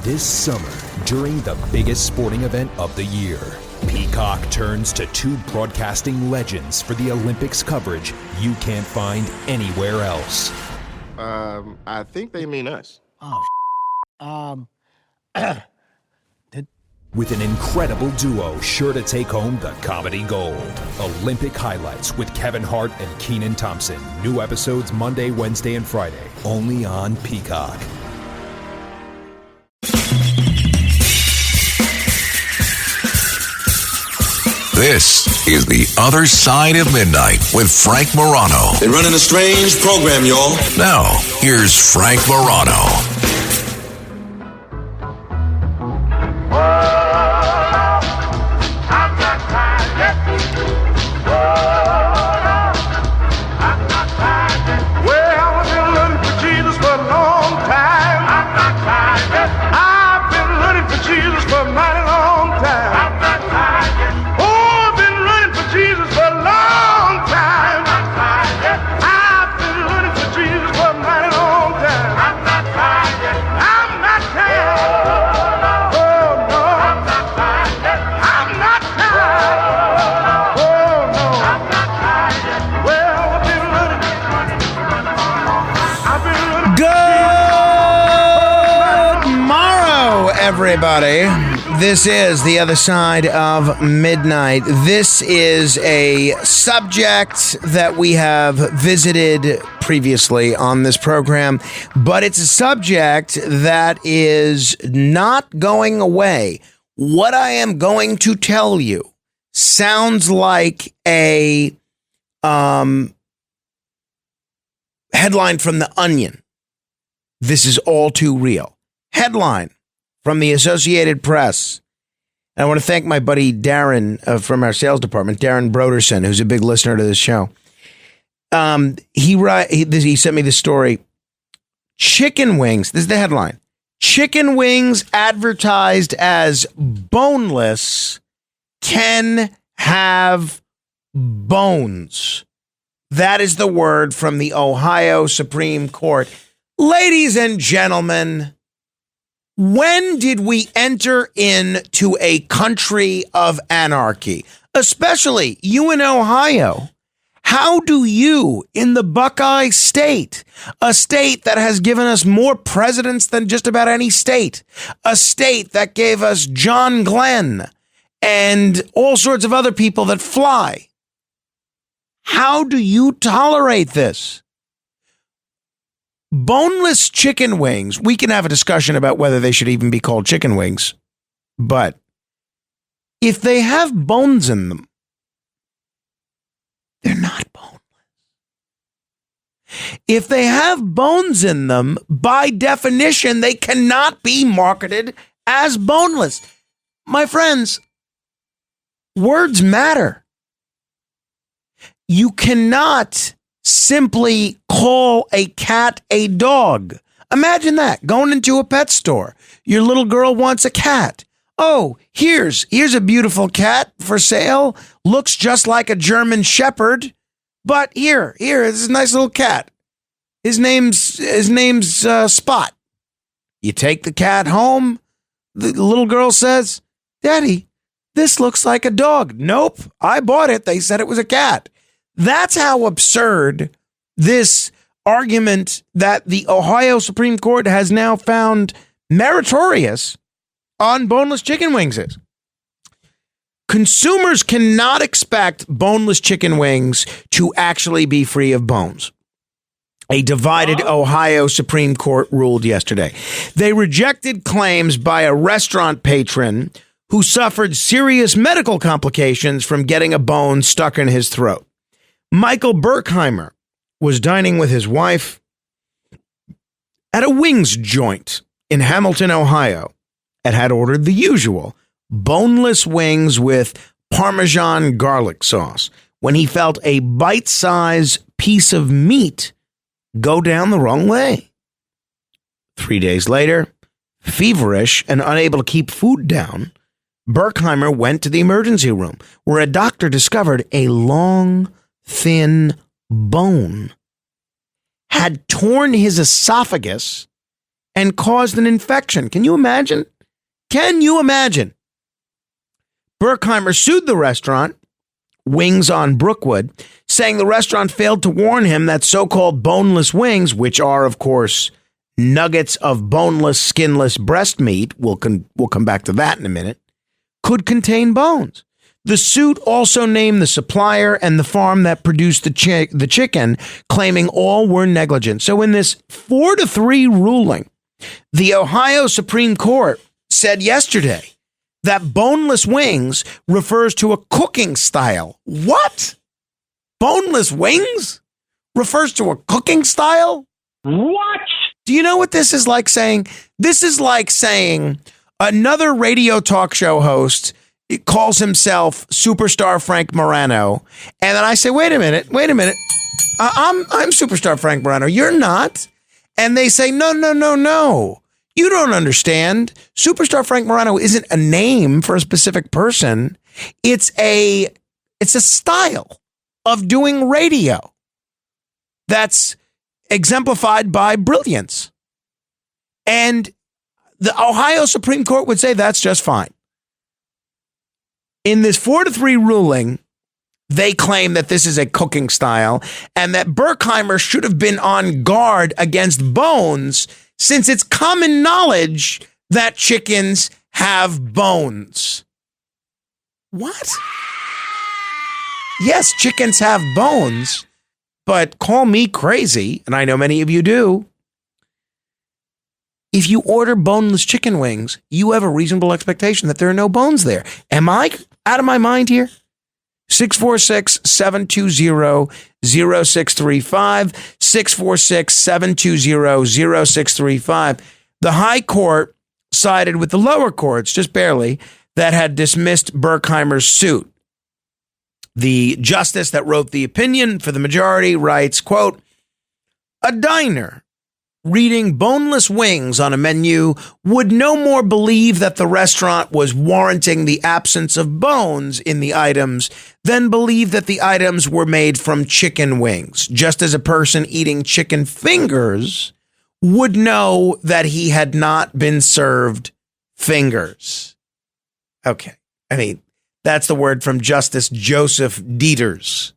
This summer, during the biggest sporting event of the year, Peacock turns to two broadcasting legends for the Olympics coverage you can't find anywhere else. I think they mean us. With an incredible duo sure to take home the comedy gold. Olympic Highlights with Kevin Hart and Kenan Thompson. New episodes Monday, Wednesday, and Friday. Only on Peacock. This is The Other Side of Midnight with Frank Morano. They're running a strange program, y'all. Now, here's Frank Morano. Everybody, this is The Other Side of Midnight. This is a subject that we have visited previously on this program, but it's a subject that is not going away. What I am going to tell you sounds like a headline from The Onion. This is all too real. Headline from the Associated Press. And I want to thank my buddy Darren from our sales department, Darren Broderson, who's a big listener to this show. He sent me this story. Chicken wings, this is the headline. Chicken wings advertised as boneless can have bones. That is the word from the Ohio Supreme Court. Ladies and gentlemen, when did we enter into a country of anarchy? Especially you in Ohio. How do you, in the Buckeye State, a state that has given us more presidents than just about any state, a state that gave us John Glenn and all sorts of other people that fly, how do you tolerate this? Boneless chicken wings, we can have a discussion about whether they should even be called chicken wings, but if they have bones in them, they're not boneless. If they have bones in them, by definition, they cannot be marketed as boneless. My friends, words matter. You cannot simply call a cat a dog. Imagine that, going into a pet store. Your little girl wants a cat. Oh, here's a beautiful cat for sale. Looks just like a German Shepherd. But here, this is a nice little cat. His name's Spot. You take the cat home. The little girl says, "Daddy, this looks like a dog." Nope, I bought it. They said it was a cat. That's how absurd this argument that the Ohio Supreme Court has now found meritorious on boneless chicken wings is. Consumers cannot expect boneless chicken wings to actually be free of bones. A divided Ohio Supreme Court ruled yesterday. They rejected claims by a restaurant patron who suffered serious medical complications from getting a bone stuck in his throat. Michael Berkheimer was dining with his wife at a wings joint in Hamilton, Ohio, and had ordered the usual boneless wings with Parmesan garlic sauce when he felt a bite-sized piece of meat go down the wrong way. 3 days later, feverish and unable to keep food down, Berkheimer went to the emergency room where a doctor discovered a long, thin bone had torn his esophagus and caused an infection. Can you imagine? Can you imagine? Berkheimer sued the restaurant, Wings on Brookwood, saying the restaurant failed to warn him that so-called boneless wings, which are, of course, nuggets of boneless, skinless breast meat, we'll come back to that in a minute, could contain bones. The suit also named the supplier and the farm that produced the chicken, claiming all were negligent. So in this 4-3 ruling, the Ohio Supreme Court said yesterday that boneless wings refers to a cooking style. What? Boneless wings refers to a cooking style? What? Do you know what this is like saying? This is like saying another radio talk show host calls himself Superstar Frank Morano. And then I say, wait a minute. I'm Superstar Frank Morano. You're not. And they say, no. You don't understand. Superstar Frank Morano isn't a name for a specific person. It's a style of doing radio that's exemplified by brilliance. And the Ohio Supreme Court would say that's just fine. In this 4-3 ruling, they claim that this is a cooking style and that Berkheimer should have been on guard against bones, since it's common knowledge that chickens have bones. What? Yes, chickens have bones, but call me crazy, and I know many of you do. If you order boneless chicken wings, you have a reasonable expectation that there are no bones there. Am I out of my mind here? 646-720-0635, 646-720-0635. The high court sided with the lower courts, just barely, that had dismissed Berkheimer's suit. The justice that wrote the opinion for the majority writes, quote, "A diner reading boneless wings on a menu would no more believe that the restaurant was warranting the absence of bones in the items than believe that the items were made from chicken wings, just as a person eating chicken fingers would know that he had not been served fingers." Okay. I mean, that's the word from Justice Joseph Dieters.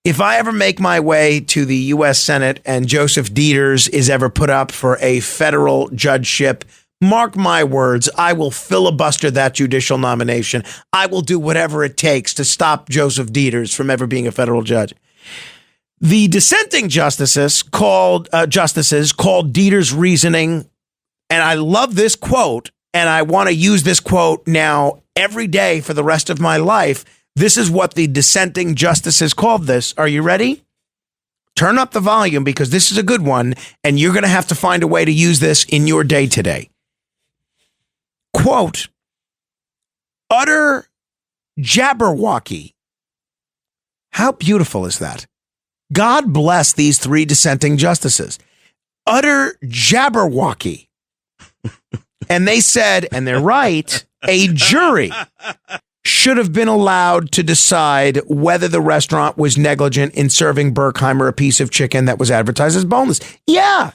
If I ever make my way to the U.S. Senate and Joseph Dieters is ever put up for a federal judgeship, mark my words, I will filibuster that judicial nomination. I will do whatever it takes to stop Joseph Dieters from ever being a federal judge. The dissenting justices called Dieters' reasoning, and I love this quote, and I want to use this quote now every day for the rest of my life. This is what the dissenting justices called this. Are you ready? Turn up the volume because this is a good one, and you're going to have to find a way to use this in your day today. Quote, "Utter jabberwocky." How beautiful is that? God bless these three dissenting justices. Utter jabberwocky. And they said, and they're right, a jury should have been allowed to decide whether the restaurant was negligent in serving Berkheimer a piece of chicken that was advertised as boneless. Yeah.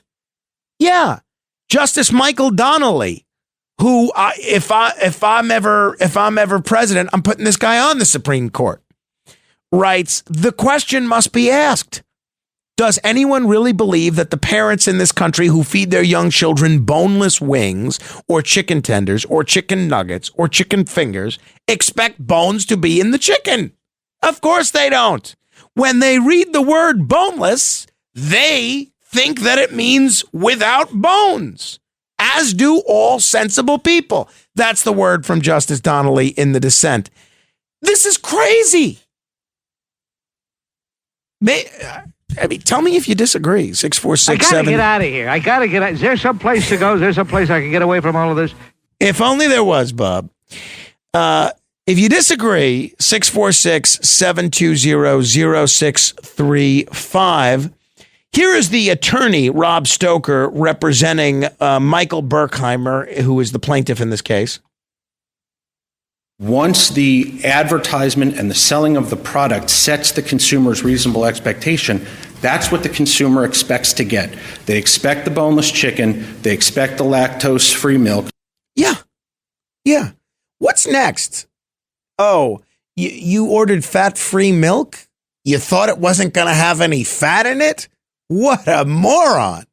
Justice Michael Donnelly, who, if I'm ever president, I'm putting this guy on the Supreme Court, writes, "The question must be asked. Does anyone really believe that the parents in this country who feed their young children boneless wings or chicken tenders or chicken nuggets or chicken fingers expect bones to be in the chicken? Of course they don't. When they read the word boneless, they think that it means without bones, as do all sensible people." That's the word from Justice Donnelly in the dissent. This is crazy. Tell me if you disagree. 646-7. I gotta get out of here. Is there some place to go? Is there some place I can get away from all of this? If only there was, Bob. If you disagree, 646-720-0635. Here is the attorney, Rob Stoker, representing Michael Berkheimer, who is the plaintiff in this case. Once the advertisement and the selling of the product sets the consumer's reasonable expectation, That's what the consumer expects to get. They expect the boneless chicken. They expect the lactose-free milk. Yeah. Yeah. What's next? Oh, you ordered fat-free milk? You thought it wasn't going to have any fat in it? What a moron.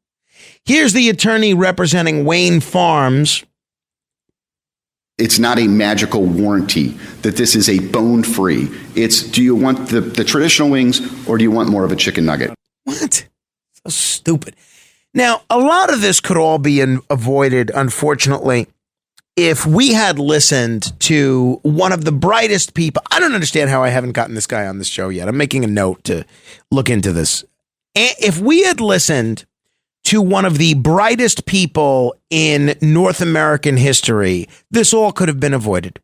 Here's the attorney representing Wayne Farms. It's not a magical warranty that this is a bone-free. It's, do you want the traditional wings or do you want more of a chicken nugget? What? So stupid. Now, a lot of this could all be avoided, unfortunately, if we had listened to one of the brightest people. I don't understand how I haven't gotten this guy on this show yet. I'm making a note to look into this. If we had listened to one of the brightest people in North American history, this all could have been avoided.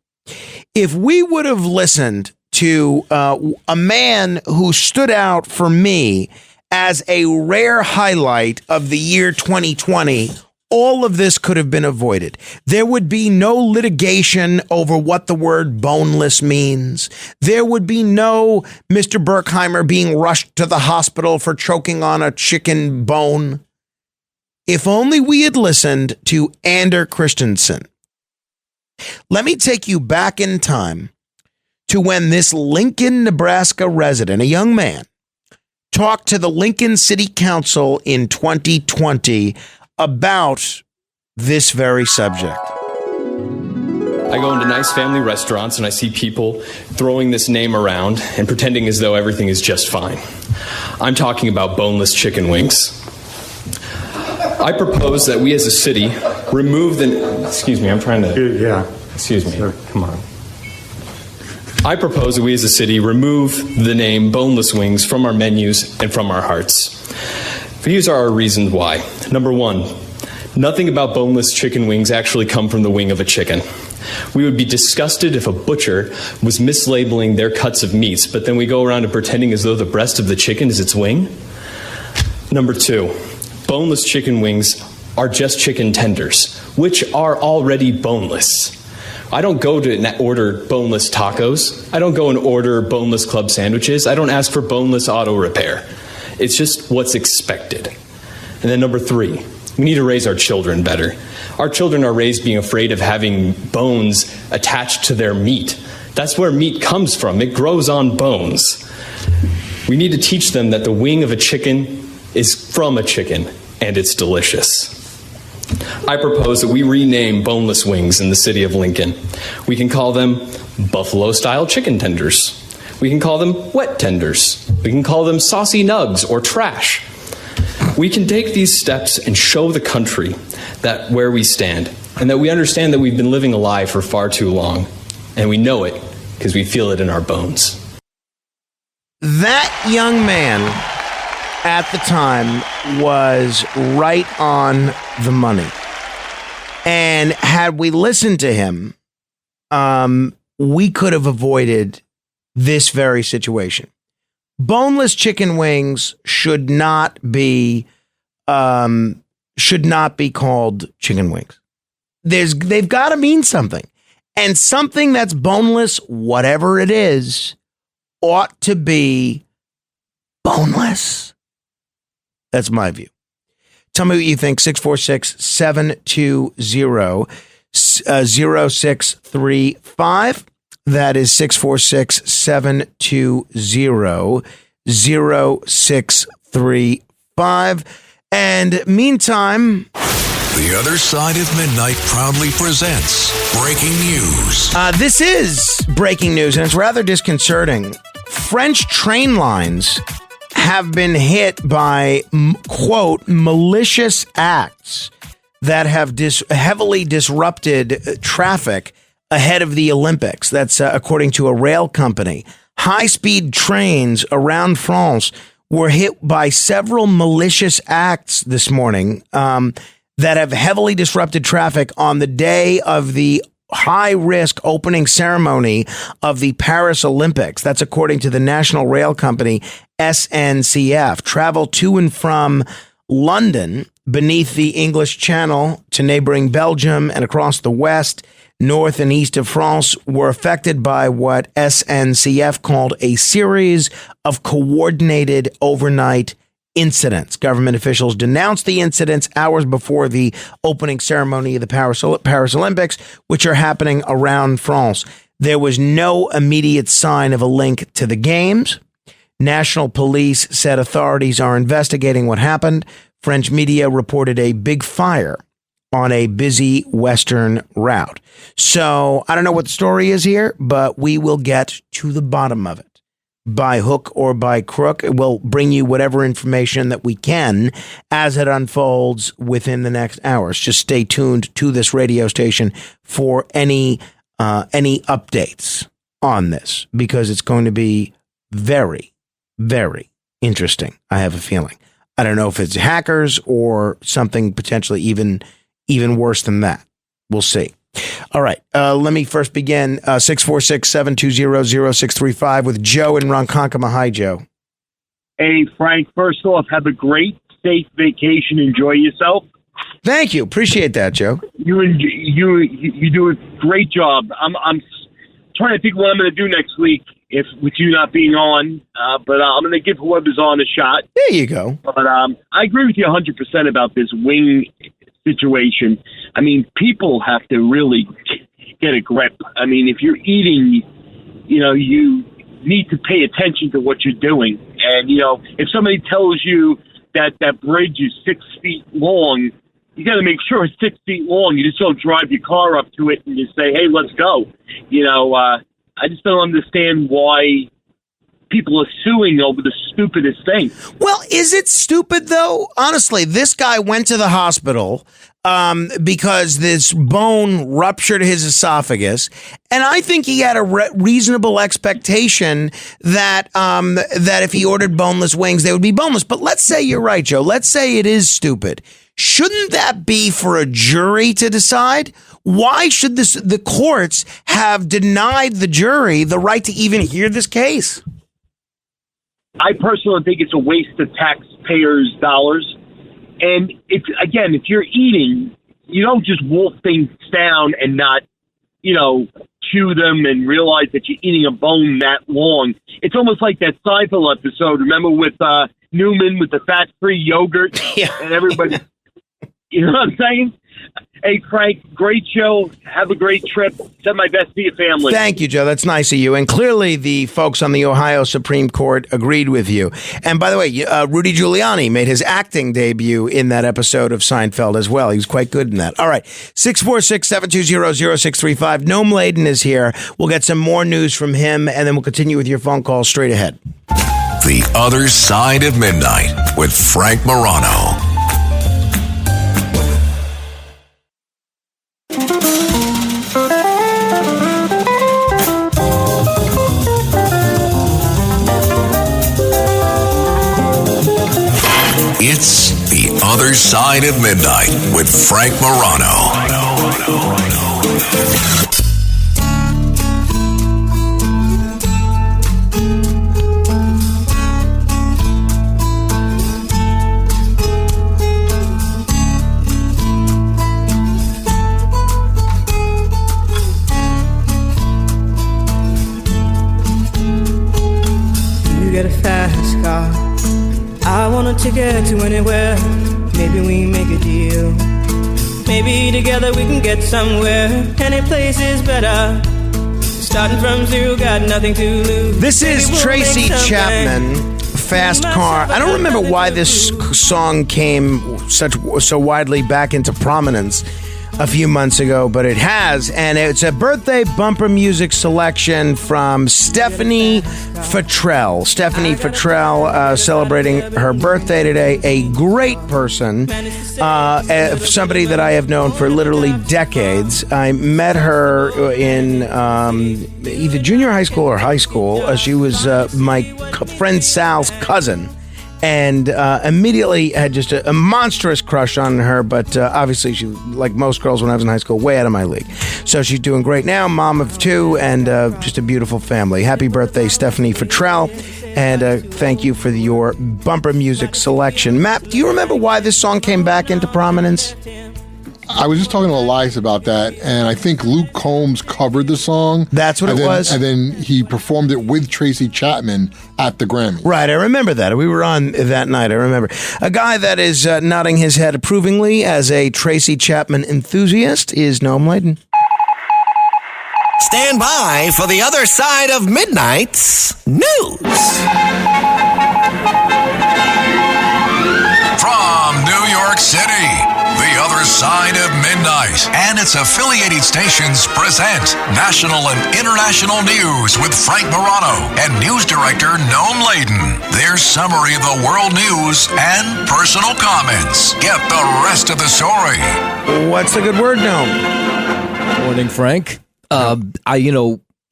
If we would have listened to a man who stood out for me as a rare highlight of the year 2020, all of this could have been avoided. There would be no litigation over what the word boneless means. There would be no Mr. Berkheimer being rushed to the hospital for choking on a chicken bone. If only we had listened to Ander Christensen. Let me take you back in time to when this Lincoln, Nebraska resident, a young man, talked to the Lincoln City Council in 2020 about this very subject. I go into nice family restaurants and I see people throwing this name around and pretending as though everything is just fine. I'm talking about boneless chicken wings. I propose that we as a city remove the... Excuse me, I'm trying to... Yeah. Excuse me. Sure. Come on. I propose that we as a city remove the name boneless wings from our menus and from our hearts. These are our reasons why. Number one, nothing about boneless chicken wings actually come from the wing of a chicken. We would be disgusted if a butcher was mislabeling their cuts of meats, but then we go around and pretending as though the breast of the chicken is its wing. Number two, boneless chicken wings are just chicken tenders, which are already boneless. I don't go to order boneless tacos. I don't go and order boneless club sandwiches. I don't ask for boneless auto repair. It's just what's expected. And then number three, we need to raise our children better. Our children are raised being afraid of having bones attached to their meat. That's where meat comes from. It grows on bones. We need to teach them that the wing of a chicken is from a chicken, and it's delicious. I propose that we rename boneless wings in the city of Lincoln. We can call them buffalo-style chicken tenders. We can call them wet tenders. We can call them saucy nugs or trash. We can take these steps and show the country that where we stand and that we understand that we've been living a lie for far too long. And we know it because we feel it in our bones. That young man at the time was right on the money. And had we listened to him, we could have avoided this very situation. Boneless chicken wings should not be called chicken wings. They've got to mean something. And something that's boneless, whatever it is, ought to be boneless. That's my view. Tell me what you think. 646-720-0635. That is 646-720-0635. And meantime... The Other Side of Midnight proudly presents Breaking News. This is breaking news, and it's rather disconcerting. French train lines have been hit by, quote, malicious acts that have heavily disrupted traffic ahead of the Olympics. That's according to a rail company. High-speed trains around France were hit by several malicious acts this morning that have heavily disrupted traffic on the day of the high-risk opening ceremony of the Paris Olympics. That's according to the national rail company SNCF. Travel to and from London beneath the English Channel to neighboring Belgium and across the west, north and east of France were affected by what SNCF called a series of coordinated overnight incidents. Government officials denounced the incidents hours before the opening ceremony of the Paris Olympics, which are happening around France. There was no immediate sign of a link to the games. National police said authorities are investigating what happened. French media reported a big fire on a busy western route. So I don't know what the story is here, but we will get to the bottom of it. By hook or by crook, we'll bring you whatever information that we can as it unfolds within the next hours. Just stay tuned to this radio station for any updates on this, because it's going to be very, very interesting. I have a feeling. I don't know if it's hackers or something potentially even worse than that. We'll see. All right. Let me first begin. 646-720-0635 with Joe in Ronkonkoma. Hi, Joe. Hey, Frank. First off, have a great, safe vacation. Enjoy yourself. Thank you. Appreciate that, Joe. You do a great job. I'm trying to think what I'm going to do next week with you not being on, but I'm going to give whoever's on a shot. There you go. But I agree with you 100% about this wing situation. I mean, people have to really get a grip. I mean, if you're eating, you need to pay attention to what you're doing. And, if somebody tells you that that bridge is 6 feet long, you got to make sure it's 6 feet long. You just don't drive your car up to it and just say, hey, let's go. I just don't understand why people are suing over the stupidest thing. Well, is it stupid, though? Honestly, this guy went to the hospital because this bone ruptured his esophagus. And I think he had a reasonable expectation that if he ordered boneless wings, they would be boneless. But let's say you're right, Joe. Let's say it is stupid. Shouldn't that be for a jury to decide? Why should the courts have denied the jury the right to even hear this case? I personally think it's a waste of taxpayers' dollars. And if you're eating, you don't just wolf things down and not, chew them and realize that you're eating a bone that long. It's almost like that Seinfeld episode, remember, with Newman with the fat-free yogurt? Yeah. And everybody, you know what I'm saying? Hey, Frank, great show. Have a great trip. Send my best to your family. Thank you, Joe. That's nice of you. And clearly the folks on the Ohio Supreme Court agreed with you. And by the way, Rudy Giuliani made his acting debut in that episode of Seinfeld as well. He was quite good in that. All right. 646-720-0635. Noam Laden is here. We'll get some more news from him, and then we'll continue with your phone call straight ahead. The Other Side of Midnight with Frank Morano. It's The Other Side of Midnight with Frank Morano. You got a fast car, I want a ticket to anywhere. Maybe we make a deal. Maybe together we can get somewhere. Any place is better. Starting from zero, got nothing to lose. This is Tracy Chapman, Fast Car. I don't remember why this song came so widely back into prominence a few months ago, but it has, and it's a birthday bumper music selection from Stephanie Futrell. Stephanie Futrell celebrating her birthday today. A great person, somebody that I have known for literally decades. I met her in either junior high school or high school. She was my friend Sal's cousin. And immediately had just a monstrous crush on her, but obviously she, like most girls when I was in high school, way out of my league. So she's doing great now, mom of two, and just a beautiful family. Happy birthday, Stephanie Futrell, and thank you for your bumper music selection. Matt, do you remember why this song came back into prominence? I was just talking to Elias about that, and I think Luke Combs covered the song. That's what it was? And then he performed it with Tracy Chapman at the Grammys. Right, I remember that. We were on that night, I remember. A guy that is nodding his head approvingly as a Tracy Chapman enthusiast is Noam Laden. Stand by for the other side of Midnight's news. From New York City, the other side of midnight and its affiliated stations present national and international news with Frank Morano and news director Noam Laden. Their summary of the world news and personal comments. Get the rest of the story. What's the good word, Noam? Morning, Frank.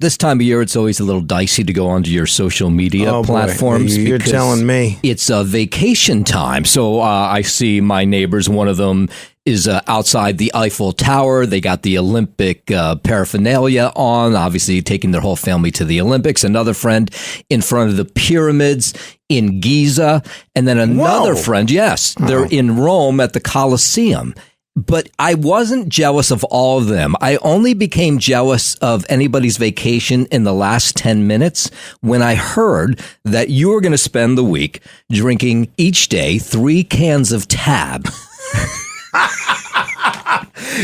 This time of year, it's always a little dicey to go onto your social media platforms. Boy, you're telling me. It's vacation time. So I see my neighbors, one of them is outside the Eiffel Tower. They got the Olympic paraphernalia on, obviously taking their whole family to the Olympics. Another friend in front of the pyramids in Giza. And then another friend, they're in Rome at the Colosseum. But I wasn't jealous of all of them. I only became jealous of anybody's vacation in the last 10 minutes when I heard that you were going to spend the week drinking each day 3 cans of Tab.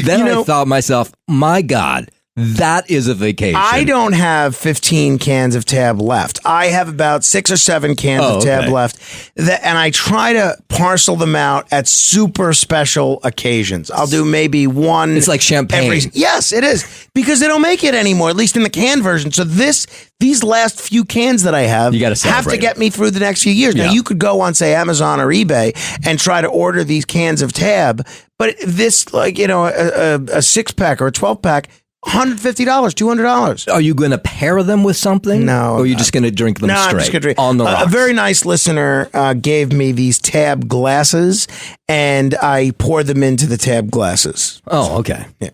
Then I thought to myself, my God, that is a vacation. I don't have 15 cans of Tab left. I have about 6 or 7 cans of Tab left. And I try to parcel them out at super special occasions. I'll do maybe one. It's like champagne. Yes, it is. Because they don't make it anymore, at least in the can version. So these last few cans that I have have to get me through the next few years. Now, you could go on, say, Amazon or eBay and try to order these cans of Tab. But this, a 6-pack or a 12-pack, $150, $200. Are you going to pair them with something? No. Or are you just going to drink them straight? I'm just going to drink on the rocks? A very nice listener gave me these Tab glasses, and I poured them into the Tab glasses. Oh, okay. Yeah.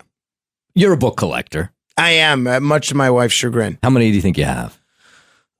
You're a book collector. I am, much to my wife's chagrin. How many do you think you have?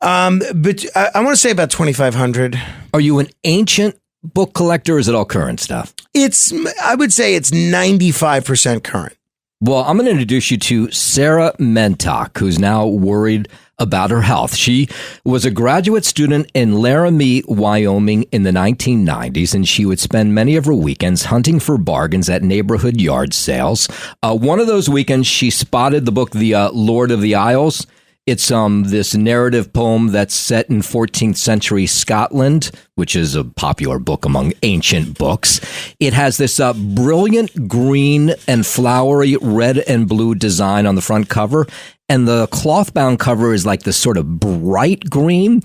But I want to say about 2,500. Are you an ancient book collector, or is it all current stuff? I would say it's 95% current. Well, I'm going to introduce you to Sarah Mentok, who's now worried about her health. She was a graduate student in Laramie, Wyoming in the 1990s, and she would spend many of her weekends hunting for bargains at neighborhood yard sales. One of those weekends, she spotted the book, The Lord of the Isles. It's this narrative poem that's set in 14th century Scotland, which is a popular book among ancient books. It has this brilliant green and flowery red and blue design on the front cover. And the cloth-bound cover is like this sort of bright green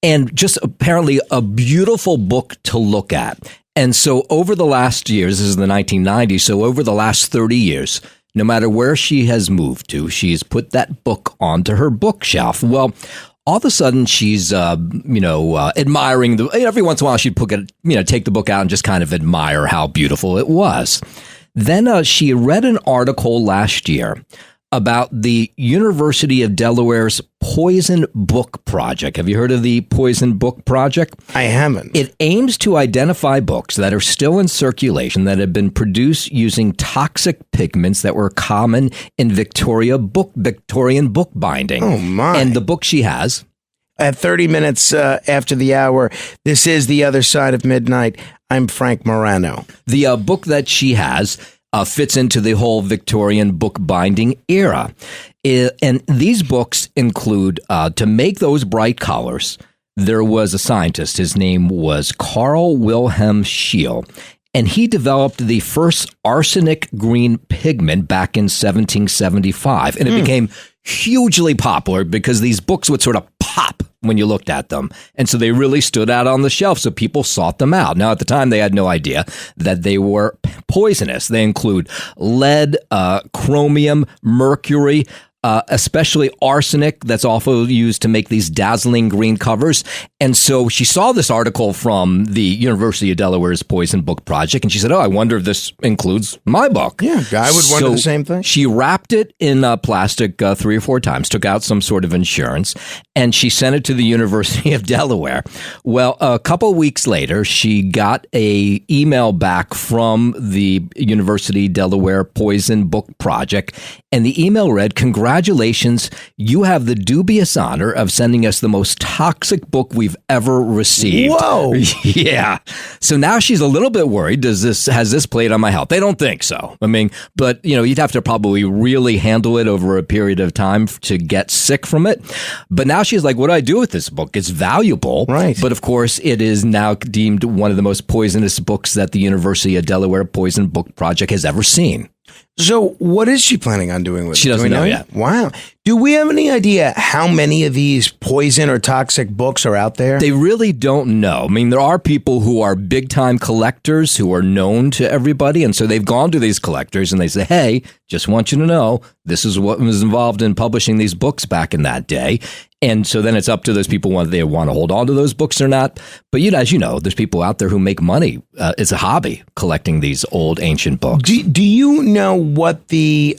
and just apparently a beautiful book to look at. And so over the last years, this is the 1990s, so over the last 30 years, no matter where she has moved to, she's put that book onto her bookshelf. Well, all of a sudden she's, admiring every once in a while she'd take the book out and just kind of admire how beautiful it was. Then she read an article last year about the University of Delaware's Poison Book Project. Have you heard of the Poison Book Project? I haven't. It aims to identify books that are still in circulation that have been produced using toxic pigments that were common in Victorian book binding. Oh, my. And the book she has... At 30 minutes after the hour, this is The Other Side of Midnight. I'm Frank Morano. The book that she has... fits into the whole Victorian book binding era. And these books include, to make those bright colors, there was a scientist. His name was Carl Wilhelm Scheele, and he developed the first arsenic green pigment back in 1775. And it became hugely popular because these books would sort of pop when you looked at them. And so they really stood out on the shelf, so people sought them out. Now, at the time, they had no idea that they were poisonous. They include lead, chromium, mercury, especially arsenic that's also used to make these dazzling green covers. And so she saw this article from the University of Delaware's Poison Book Project, and she said, I wonder if this includes my book. Yeah, I would wonder the same thing. She wrapped it in plastic 3 or 4 times, took out some sort of insurance, and she sent it to the University of Delaware. Well, a couple of weeks later, she got a email back from the University of Delaware Poison Book Project, and the email read, congratulations, you have the dubious honor of sending us the most toxic book we've ever received. Whoa. Yeah. So now she's a little bit worried. Has this played on my health? They don't think so. I mean, but you'd have to probably really handle it over a period of time to get sick from it. But now she's like, what do I do with this book? It's valuable. Right. But of course, it is now deemed one of the most poisonous books that the University of Delaware Poison Book Project has ever seen. So what is she planning on doing with it? She doesn't know yet. Wow. Do we have any idea how many of these poison or toxic books are out there? They really don't know. I mean, there are people who are big-time collectors who are known to everybody, and so they've gone to these collectors and they say, hey, just want you to know, this is what was involved in publishing these books back in that day. And so then it's up to those people whether they want to hold on to those books or not. But as you know, there's people out there who make money. It's a hobby collecting these old ancient books. Do you know what the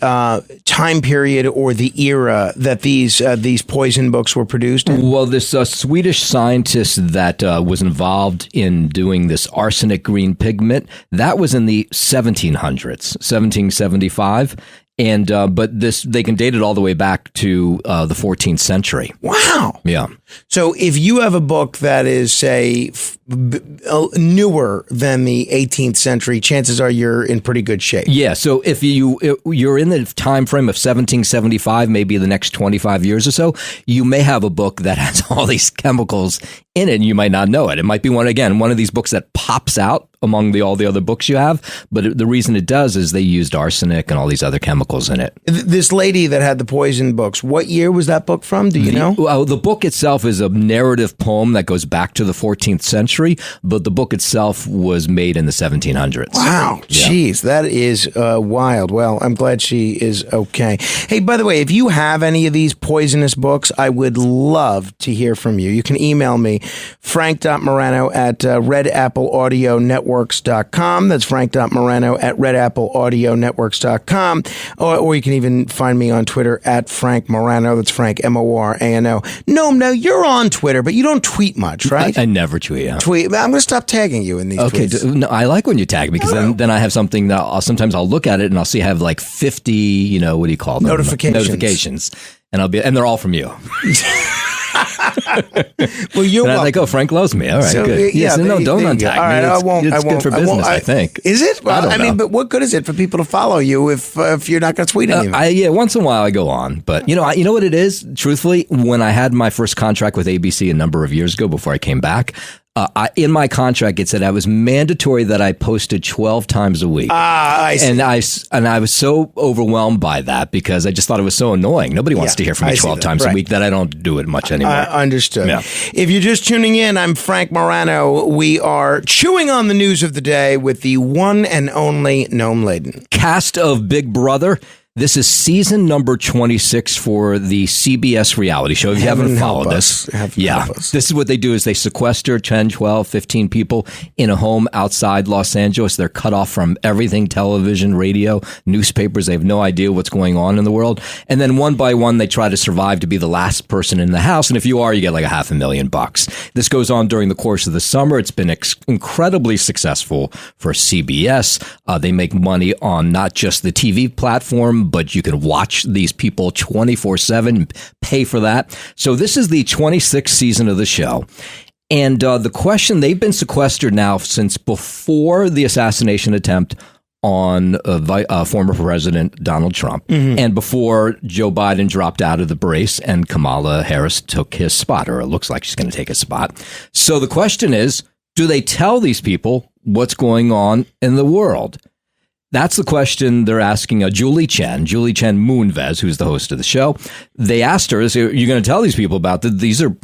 time period or the era that these poison books were produced in? Well, this Swedish scientist that was involved in doing this arsenic green pigment, that was in the 1700s, 1775. And but they can date it all the way back to the 14th century. Wow. Yeah. So if you have a book that is, say, newer than the 18th century, chances are you're in pretty good shape. Yeah. So if you're in the time frame of 1775, maybe the next 25 years or so, you may have a book that has all these chemicals in it, and you might not know it. It might be one of these books that pops out among all the other books you have. But the reason it does is they used arsenic and all these other chemicals in it. This lady that had the poison books, what year was that book from? Do you know? Well, the book itself is a narrative poem that goes back to the 14th century, but the book itself was made in the 1700s. Wow. Yeah. Jeez, that is wild. Well, I'm glad she is okay. Hey, by the way, if you have any of these poisonous books, I would love to hear from you. You can email me, frank.morano at redappleaudionetworks.com. That's frank.morano at redappleaudionetworks.com. Or you can even find me on Twitter at Frank Morano. That's Frank, Morano. Noam, now you're on Twitter, but you don't tweet much, right? I never tweet. Yeah. I'm going to stop tagging you in these tweets. No, I like when you tag me because then I have something that sometimes I'll look at it and I'll see I have like 50, what do you call them? Notifications. And they're all from you. Well, you're and I'm like, Frank loves me. All right, so, good. Yeah, don't untag me. All right, It's good for business, I think. Is it? Well, I mean, but what good is it for people to follow you if you're not going to tweet anything? Once in a while I go on, but you know what it is. Truthfully, when I had my first contract with ABC a number of years ago before I came back. In my contract, it said I was mandatory that I posted 12 times a week. I see. And I was so overwhelmed by that because I just thought it was so annoying. Nobody wants to hear from me 12 times a week that I don't do it much anymore. Understood. Yeah. If you're just tuning in, I'm Frank Morano. We are chewing on the news of the day with the one and only Noam Laden. Cast of Big Brother. This is season number 26 for the CBS reality show. If you haven't followed this, this is what they do is they sequester 10, 12, 15 people in a home outside Los Angeles. They're cut off from everything, television, radio, newspapers. They have no idea what's going on in the world. And then one by one, they try to survive to be the last person in the house. And if you are, you get like $500,000. This goes on during the course of the summer. It's been incredibly successful for CBS. They make money on not just the TV platform, but you can watch these people 24/7, pay for that. So this is the 26th season of the show. And the question, they've been sequestered now since before the assassination attempt on former President Donald Trump and before Joe Biden dropped out of the race and Kamala Harris took his spot, or it looks like she's going to take his spot. So the question is, do they tell these people what's going on in the world? That's the question they're asking Julie Chen Moonves, who's the host of the show. They asked her, "You're going to tell these people about that? These are,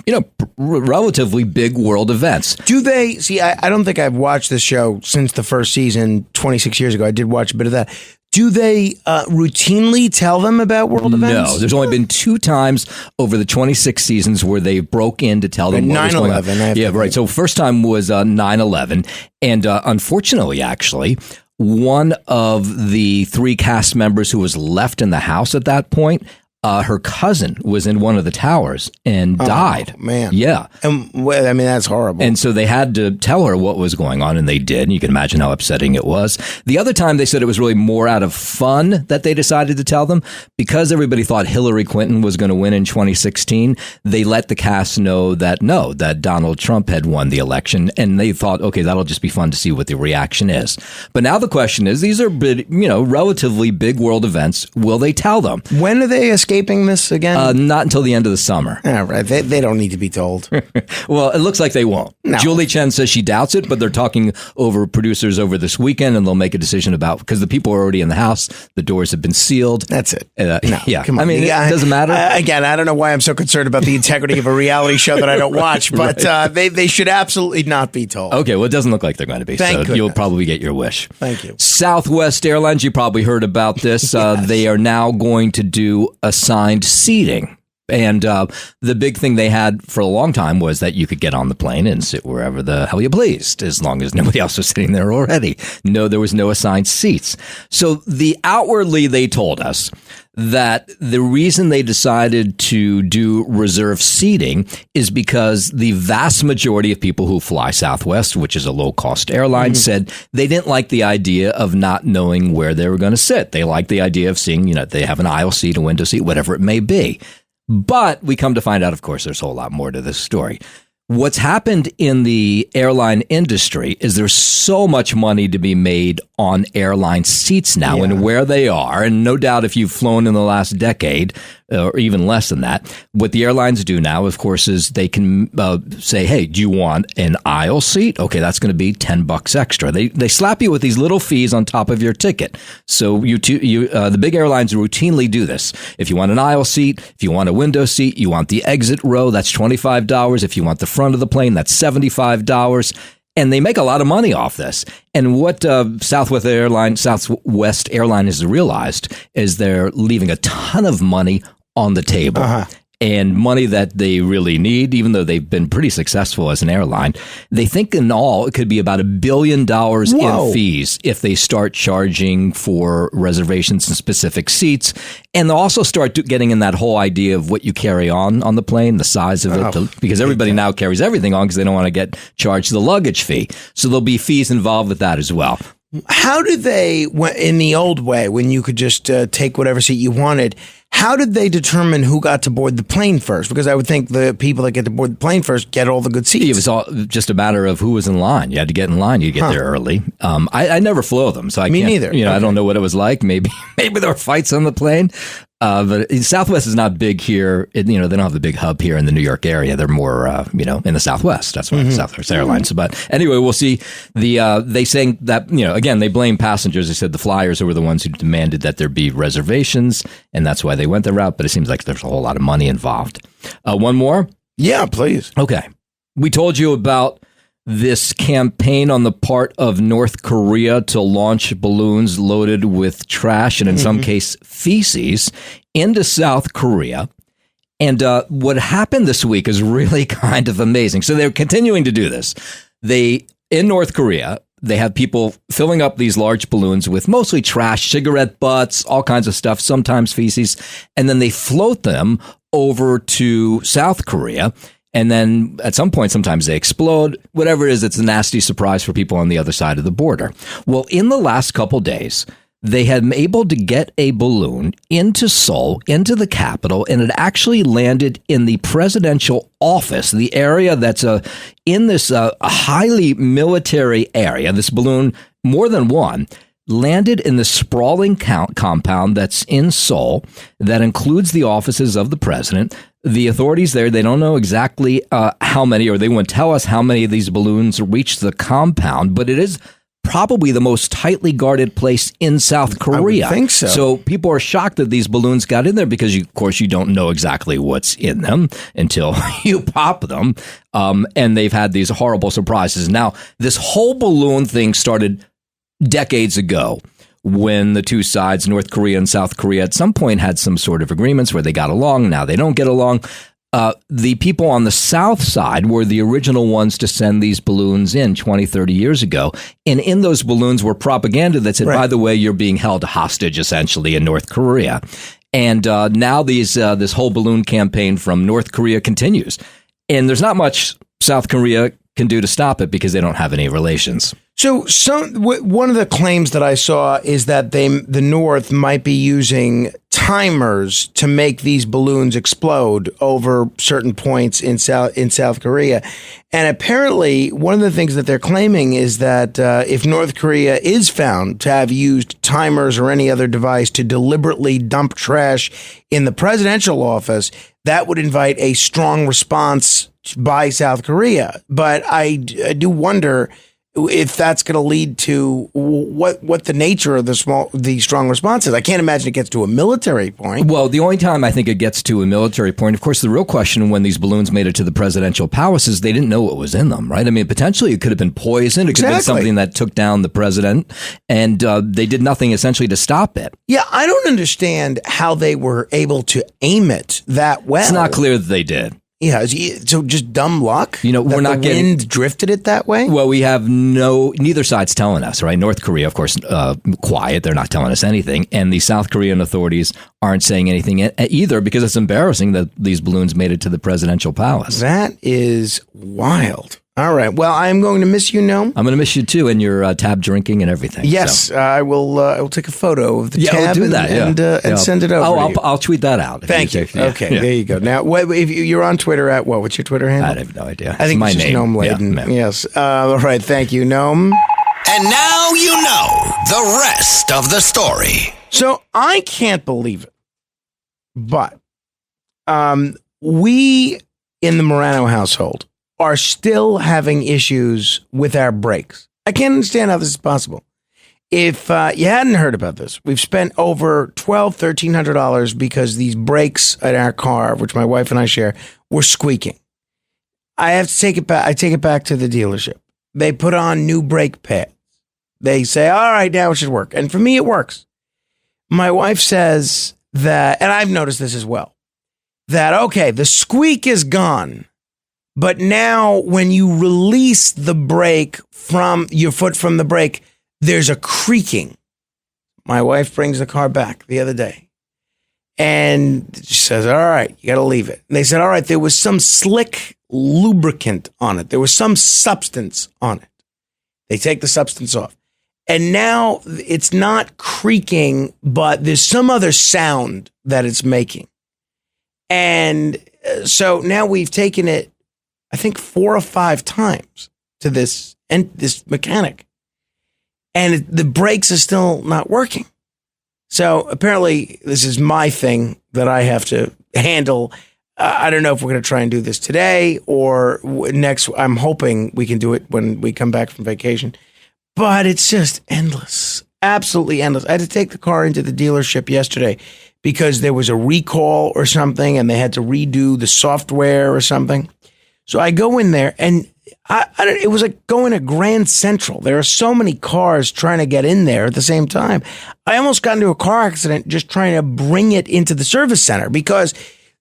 relatively big world events." Do they see? I don't think I've watched this show since the first season 26 years ago. I did watch a bit of that. Do they routinely tell them about world events? No, there's only been 2 times over the 26 seasons where they broke in to tell them what was going on. 9/11. Yeah, right. So first time was 9/11. And unfortunately, actually, one of the 3 cast members who was left in the house at that point, her cousin was in one of the towers and died. Man. Yeah. And I mean, that's horrible. And so they had to tell her what was going on, and they did. And you can imagine how upsetting it was. The other time they said it was really more out of fun that they decided to tell them. Because everybody thought Hillary Clinton was going to win in 2016, they let the cast know that that Donald Trump had won the election. And they thought, okay, that'll just be fun to see what the reaction is. But now the question is, these are relatively big world events. Will they tell them? When are they escaping this again? Not until the end of the summer. All right. They don't need to be told. Well, it looks like they won't. No. Julie Chen says she doubts it, but they're talking over producers over this weekend, and they'll make a decision about, because the people are already in the house, the doors have been sealed. That's it. No, yeah. Come on. I mean, it doesn't matter. Again, I don't know why I'm so concerned about the integrity of a reality show that I don't watch, but they should absolutely not be told. Okay, well, it doesn't look like they're going to be. Thank goodness. You'll probably get your wish. Thank you. Southwest Airlines, you probably heard about this. Yes. They are now going to do assigned seating. And the big thing they had for a long time was that you could get on the plane and sit wherever the hell you pleased, as long as nobody else was sitting there already. No, there was no assigned seats. So outwardly, they told us that the reason they decided to do reserve seating is because the vast majority of people who fly Southwest, which is a low-cost airline, said they didn't like the idea of not knowing where they were going to sit. They liked the idea of seeing, they have an aisle seat, a window seat, whatever it may be. But we come to find out, of course, there's a whole lot more to this story. What's happened in the airline industry is there's so much money to be made on airline seats now and where they are. And no doubt if you've flown in the last decade or even less than that, what the airlines do now, of course, is they can say, hey, do you want an aisle seat? Okay, that's going to be $10 extra. They slap you with these little fees on top of your ticket. So the big airlines routinely do this. If you want an aisle seat, if you want a window seat, you want the exit row, that's $25. If you want the front of the plane, that's $75. And they make a lot of money off this. And what Southwest Airline has realized is they're leaving a ton of money on the table. And money that they really need, even though they've been pretty successful as an airline. They think in all it could be about $1 billion in fees if they start charging for reservations and specific seats. And they'll also start getting in that whole idea of what you carry on the plane, the size of it, because everybody now carries everything on because they don't want to get charged the luggage fee. So there'll be fees involved with that as well. How did they, in the old way, when you could just take whatever seat you wanted, how did they determine who got to board the plane first? Because I would think the people that get to board the plane first get all the good seats. It was all just a matter of who was in line. You had to get in line. You get there early. I never flew them, so I can't. Me neither. I don't know what it was like. Maybe there were fights on the plane. But Southwest is not big here. They don't have the big hub here in the New York area. They're more, in the Southwest. That's why Southwest Airlines. But anyway, we'll see. They saying that, again, they blame passengers. They said the flyers were the ones who demanded that there be reservations, and that's why they went the route. But it seems like there's a whole lot of money involved. One more? Yeah, please. Okay. We told you about this campaign on the part of North Korea to launch balloons loaded with trash and in some case feces into South Korea. And what happened this week is really kind of amazing. So they're continuing to do this. In North Korea, they have people filling up these large balloons with mostly trash, cigarette butts, all kinds of stuff, sometimes feces. And then they float them over to South Korea. And then at some point, sometimes they explode. Whatever it is, it's a nasty surprise for people on the other side of the border. Well, in the last couple days, they had been able to get a balloon into Seoul, into the capital, and it actually landed in the presidential office, the area that's in this highly military area. This balloon, more than one, landed in the sprawling compound that's in Seoul that includes the offices of the president. The authorities there, they don't know exactly how many, or they won't tell us how many of these balloons reached the compound, but it is probably the most tightly guarded place in South Korea. I would think so. So people are shocked that these balloons got in there because, of course, you don't know exactly what's in them until you pop them. And they've had these horrible surprises. Now, this whole balloon thing started decades ago when the two sides, North Korea and South Korea, at some point had some sort of agreements where they got along. Now they don't get along. The people on the South side were the original ones to send these balloons in 20, 30 years ago. And in those balloons were propaganda that said, by the way, you're being held hostage, essentially, in North Korea. And now this whole balloon campaign from North Korea continues. And there's not much South Korea can do to stop it because they don't have any relations. So one of the claims that I saw is that the North might be using timers to make these balloons explode over certain points in South Korea. And apparently one of the things that they're claiming is that if North Korea is found to have used timers or any other device to deliberately dump trash in the presidential office, that would invite a strong response by South Korea. But I do wonder if that's going to lead to what the nature of the strong response is. I can't imagine it gets to a military point. Well, the only time I think it gets to a military point, of course, the real question when these balloons made it to the presidential palace is they didn't know what was in them, right? I mean, potentially it could have been poison. It could have been something that took down the president, and they did nothing essentially to stop it. Yeah, I don't understand how they were able to aim it that well. It's not clear that they did. Yeah, so just dumb luck. We're not getting wind drifted it that way. Well, we have neither side's telling us, right? North Korea, of course, quiet. They're not telling us anything, and the South Korean authorities aren't saying anything either because it's embarrassing that these balloons made it to the presidential palace. That is wild. All right. Well, I'm going to miss you, Noam. I'm going to miss you too, and your tab drinking and everything. Yes, so. I will take a photo of the tab and send it over. I'll tweet that out. Thank you. Okay, there you go. Now, if you're on Twitter at what? What's your Twitter handle? I have no idea. I think it's my name. Noam Laden. Yeah, yes. All right. Thank you, Noam. And now you know the rest of the story. So I can't believe it, but we in the Morano household are still having issues with our brakes. I can't understand how this is possible. If you hadn't heard about this, we've spent over $1,300 because these brakes in our car, which my wife and I share, were squeaking. I have to take it back. I take it back to the dealership. They put on new brake pads. They say, all right, now it should work. And for me, it works. My wife says that, and I've noticed this as well, that, okay, the squeak is gone. But now when you release the brake from your foot from the brake, there's a creaking. My wife brings the car back the other day and she says, all right, you got to leave it. And they said, all right, there was some slick lubricant on it. There was some substance on it. They take the substance off. And now it's not creaking, but there's some other sound that it's making. And so now we've taken it, I think 4 or 5 times to this mechanic, and the brakes are still not working. So apparently this is my thing that I have to handle. I don't know if we're going to try and do this today or next. I'm hoping we can do it when we come back from vacation, but it's just endless, absolutely endless. I had to take the car into the dealership yesterday because there was a recall or something and they had to redo the software or something. So I go in there, and it was like going to Grand Central. There are so many cars trying to get in there at the same time. I almost got into a car accident just trying to bring it into the service center because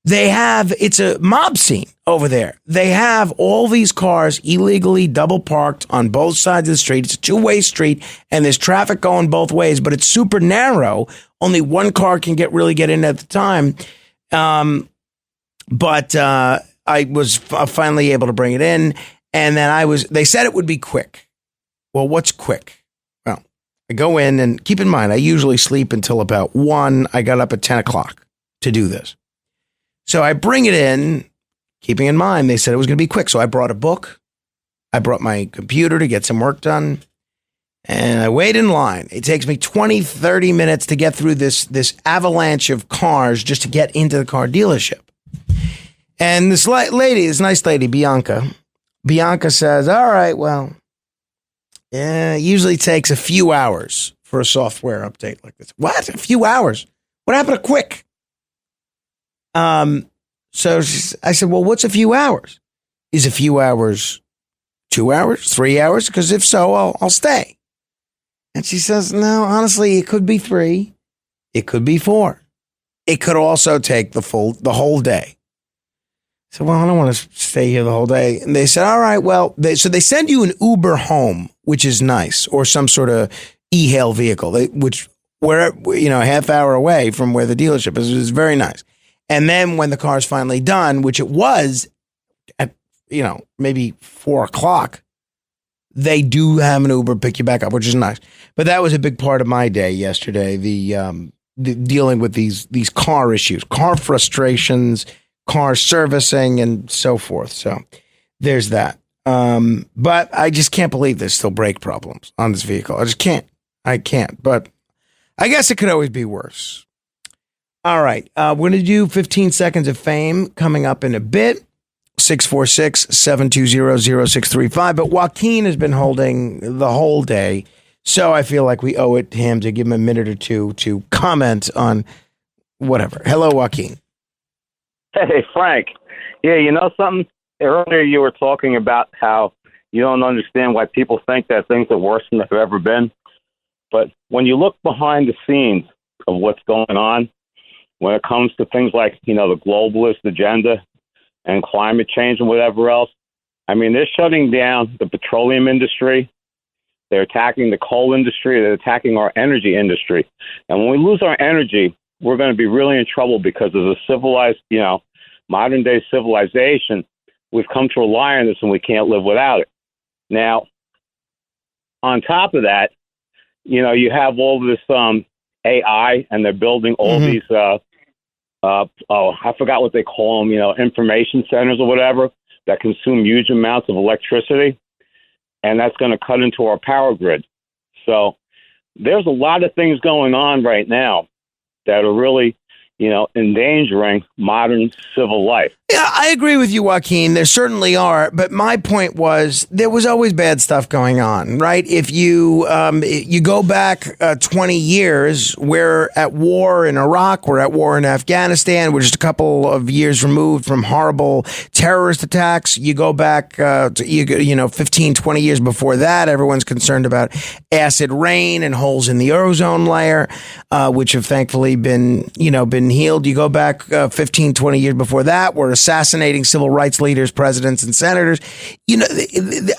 it's a mob scene over there. They have all these cars illegally double parked on both sides of the street. It's a 2-way street, and there's traffic going both ways, but it's super narrow. Only one car can really get in at the time. I was finally able to bring it in, and then they said it would be quick. Well, what's quick? Well, I go in, and keep in mind, I usually sleep until about 1. I got up at 10 o'clock to do this. So I bring it in, keeping in mind, they said it was going to be quick. So I brought a book. I brought my computer to get some work done, and I wait in line. It takes me 20, 30 minutes to get through this avalanche of cars just to get into the car dealership. And this nice lady, Bianca says, all right, well, yeah, it usually takes a few hours for a software update like this. What? A few hours? What happened to quick? So I said, well, what's a few hours? Is a few hours 2 hours, 3 hours? Because if so, I'll stay. And she says, no, honestly, it could be 3. It could be 4. It could also take the whole day. I said, well, I don't want to stay here the whole day. And they said, all right, well, so they send you an Uber home, which is nice, or some sort of e-hail vehicle, which we're, a half hour away from where the dealership is. It was very nice. And then when the car's finally done, which it was at, maybe 4 o'clock, they do have an Uber pick you back up, which is nice. But that was a big part of my day yesterday, the dealing with these car issues, car frustrations, car servicing, and so forth. So there's that. But I just can't believe there's still brake problems on this vehicle. I just can't. I can't. But I guess it could always be worse. All right. We're going to do 15 seconds of fame coming up in a bit. 646-720-0635. But Joaquin has been holding the whole day, so I feel like we owe it to him to give him a minute or two to comment on whatever. Hello, Joaquin. Hey, Frank. Yeah, you know something? Earlier you were talking about how you don't understand why people think that things are worse than they've ever been. But when you look behind the scenes of what's going on, when it comes to things like, the globalist agenda and climate change and whatever else, I mean, they're shutting down the petroleum industry. They're attacking the coal industry. They're attacking our energy industry. And when we lose our energy, we're going to be really in trouble because as a civilized, modern day civilization, we've come to rely on this and we can't live without it. Now, on top of that, you have all this AI, and they're building all these, I forgot what they call them, information centers or whatever that consume huge amounts of electricity. And that's going to cut into our power grid. So there's a lot of things going on right now that are really, endangering modern civil life. Yeah, I agree with you, Joaquin. There certainly are. But my point was there was always bad stuff going on, right? If you go back 20 years, we're at war in Iraq, we're at war in Afghanistan, we're just a couple of years removed from horrible terrorist attacks. You go back, 15, 20 years before that, everyone's concerned about acid rain and holes in the ozone layer, which have thankfully been healed. You go back 15, 20 years before that, we're assassinating civil rights leaders, presidents, and senators.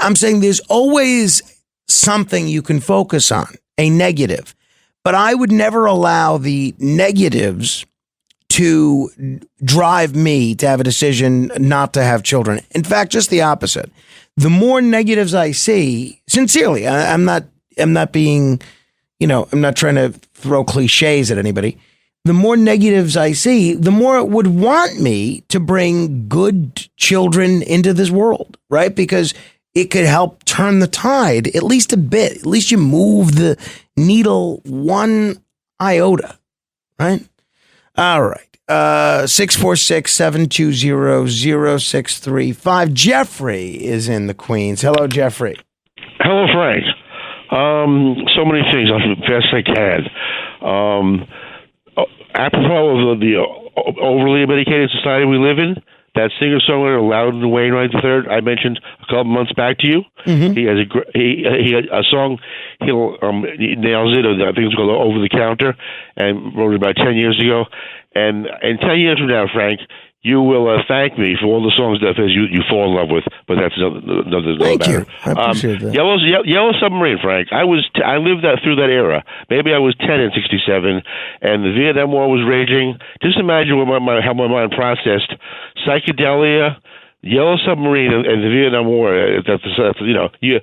I'm saying there's always something you can focus on, a negative. But I would never allow the negatives to drive me to have a decision not to have children. In fact, just the opposite. The more negatives I see, sincerely, I'm not being, I'm not trying to throw cliches at anybody. The more negatives I see, the more it would want me to bring good children into this world, right? Because it could help turn the tide at least a bit. At least you move the needle 1 iota, right? All right. 646-720-0635. Jeffrey is in the Queens. Hello, Jeffrey. Hello, Frank. So many things. I'll do the best I can. Apropos of the overly medicated society we live in, that singer-songwriter Loudon Wainwright III, I mentioned a couple months back to you. Mm-hmm. He has he had a song. He nails it. I think it's called "Over the Counter," and wrote it about 10 years ago. And 10 years from now, Frank, you will thank me for all the songs that you fall in love with. But that's another Thank matter. you. I appreciate that. Yellow Submarine, Frank. I lived through that era. Maybe I was 10 in '67, and the Vietnam War was raging. Just imagine how my mind processed psychedelia, Yellow Submarine, and the Vietnam War. You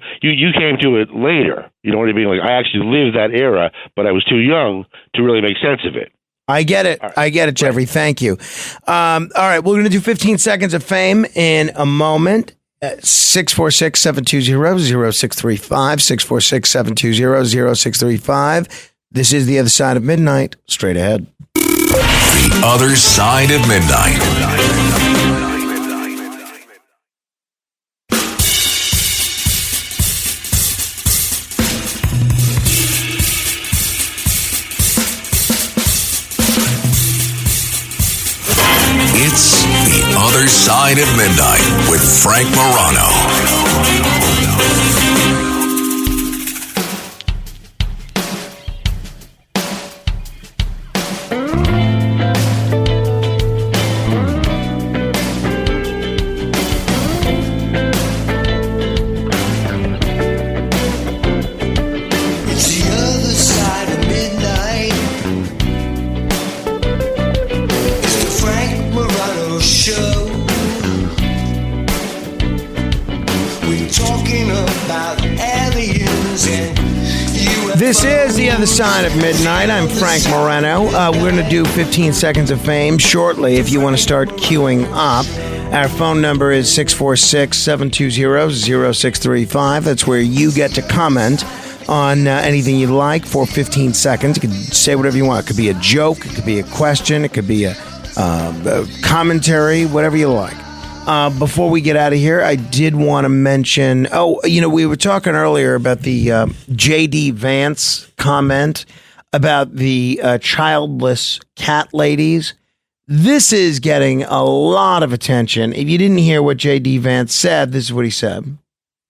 came to it later. You know what I mean? Like, I actually lived that era, but I was too young to really make sense of it. I get it. Right. I get it, Jeffrey. Thank you. All right. We're going to do 15 seconds of fame in a moment. 646-720-0635. 646-720-0635. This is The Other Side of Midnight. Straight ahead. The Other Side of Midnight. It's The Other Side of Midnight with Frank Morano. This is The Other Side of Midnight. I'm Frank Moreno. We're going to do 15 seconds of fame shortly if you want to start queuing up. Our phone number is 646-720-0635. That's where you get to comment on anything you like for 15 seconds. You can say whatever you want. It could be a joke. It could be a question. It could be a commentary, whatever you like. Before we get out of here, I did want to mention, we were talking earlier about the J.D. Vance comment about the childless cat ladies. This is getting a lot of attention. If you didn't hear what J.D. Vance said, this is what he said.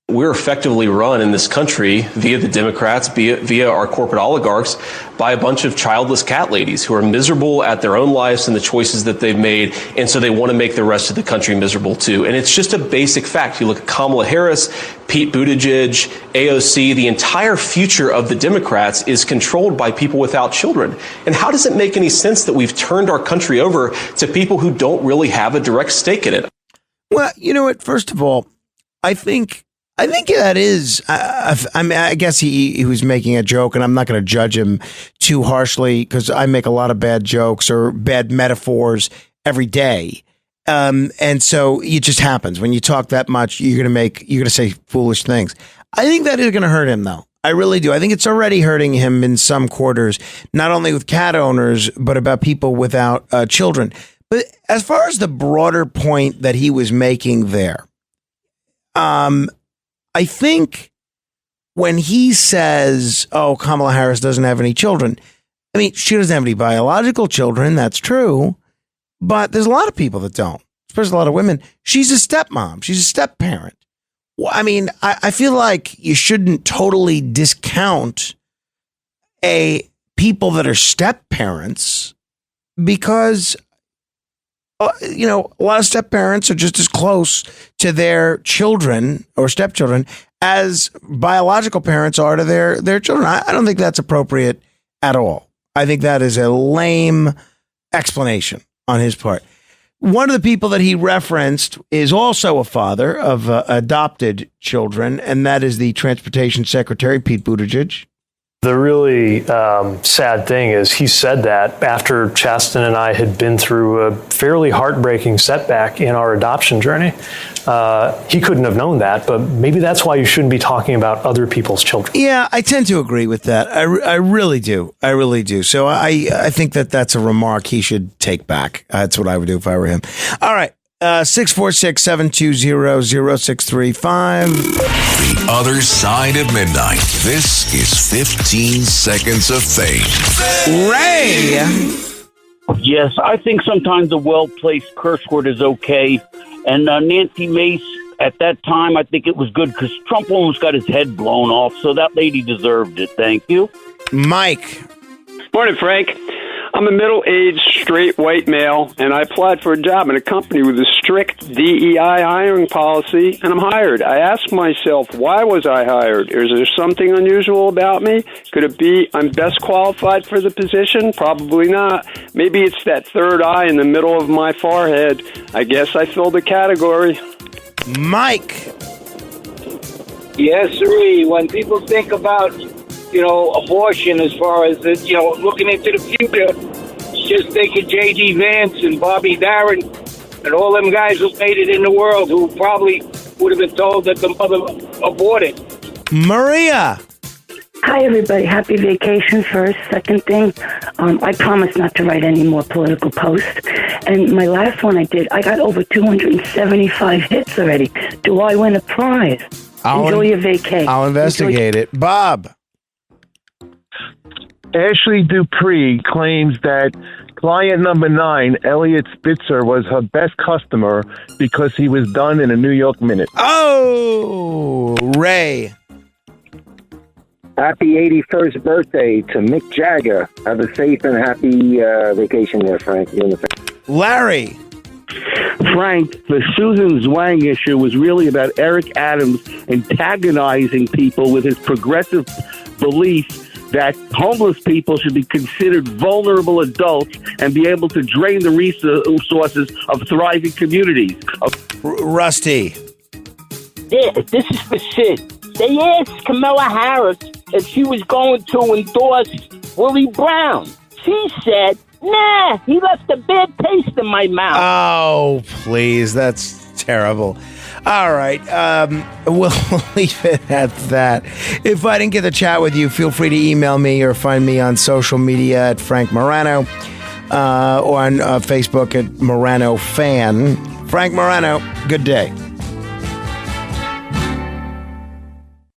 We're effectively run in this country via the Democrats, via our corporate oligarchs, by a bunch of childless cat ladies who are miserable at their own lives and the choices that they've made. And so they want to make the rest of the country miserable, too. And it's just a basic fact. You look at Kamala Harris, Pete Buttigieg, AOC, the entire future of the Democrats is controlled by people without children. And how does it make any sense that we've turned our country over to people who don't really have a direct stake in it? Well, you know what? First of all, I think that is, I guess he was making a joke, and I'm not going to judge him too harshly because I make a lot of bad jokes or bad metaphors every day. And so it just happens. When you talk that much, you're going to say foolish things. I think that is going to hurt him, though. I really do. I think it's already hurting him in some quarters, not only with cat owners, but about people without children. But as far as the broader point that he was making there, I think when he says, Kamala Harris doesn't have any children, I mean, she doesn't have any biological children. That's true. But there's a lot of people that don't, especially a lot of women. She's a stepmom. She's a step parent. Well, I mean, I feel like you shouldn't totally discount people that are step parents because a lot of step parents are just as close to their children or stepchildren as biological parents are to their children. I don't think that's appropriate at all. I think that is a lame explanation on his part. One of the people that he referenced is also a father of adopted children, and that is the Transportation Secretary, Pete Buttigieg. The really sad thing is he said that after Chasten and I had been through a fairly heartbreaking setback in our adoption journey. He couldn't have known that, but maybe that's why you shouldn't be talking about other people's children. Yeah, I tend to agree with that. I really do. I really do. So I think that's a remark he should take back. That's what I would do if I were him. All right. 646-720-0635. The Other Side of Midnight. This is 15 Seconds of Fame. Ray! Yes, I think sometimes a well-placed curse word is okay. And Nancy Mace, at that time, I think it was good because Trump almost got his head blown off, so that lady deserved it. Thank you. Mike. Morning, Frank. I'm a middle-aged, straight white male, and I applied for a job in a company with a strict DEI hiring policy, and I'm hired. I ask myself, why was I hired? Is there something unusual about me? Could it be I'm best qualified for the position? Probably not. Maybe it's that third eye in the middle of my forehead. I guess I fill the category. Mike. Yes, sir. When people think about abortion as far as, looking into the future, just think of J.D. Vance and Bobby Darin and all them guys who made it in the world who probably would have been told that the mother aborted. Maria. Hi, everybody. Happy vacation first. Second thing, I promise not to write any more political posts. And my last one I got over 275 hits already. Do I win a prize? Enjoy your vacation. I'll investigate it. Bob. Ashley Dupree claims that client number 9, Elliot Spitzer, was her best customer because he was done in a New York minute. Oh, Ray. Happy 81st birthday to Mick Jagger. Have a safe and happy vacation there, Frank. Larry. Frank, the Susan Zwang issue was really about Eric Adams antagonizing people with his progressive belief that homeless people should be considered vulnerable adults and be able to drain the resources of thriving communities. Rusty. This is for Sid. they asked Kamala Harris if she was going to endorse Willie Brown. She said, nah, he left a bad taste in my mouth. Oh, please. That's terrible. All right. We'll leave it at that. If I didn't get to chat with you, feel free to email me or find me on social media at Frank Morano or on Facebook at Morano Fan. Frank Morano, good day.